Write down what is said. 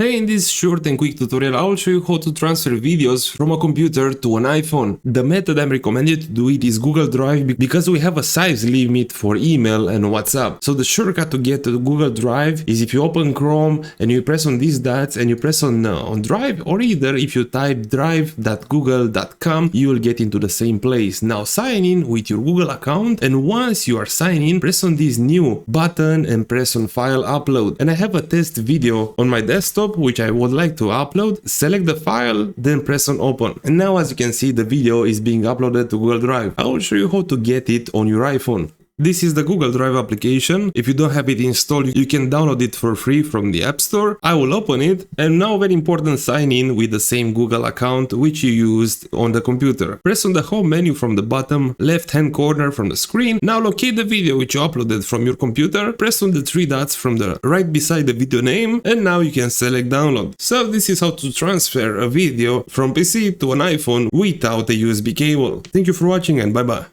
Hey, in this short and quick tutorial I will show you how to transfer videos from a computer to an iPhone. The method I'm recommended to do it is Google Drive because we have a size limit for email and WhatsApp. So the shortcut to get to Google Drive is if you open Chrome and you press on these dots and you press on Drive, or either if you type drive.google.com you will get into the same place. Now sign in with your Google account, and once you are signed in, press on this new button and press on File Upload. And I have a test video on my desktop which I would like to upload. Select the file, then press on open. And now as you can see, the video is being uploaded to Google Drive. I will show you how to get it on your iPhone. This is the Google Drive application. If you don't have it installed, you can download it for free from the App Store. I will open it, and now very important, sign in with the same Google account which you used on the computer. Press on the home menu from the bottom left hand corner from the screen. Now locate the video which you uploaded from your computer, press on the three dots from the right beside the video name, and now you can select download. So this is how to transfer a video from PC to an iPhone without a USB cable. Thank you for watching and bye bye.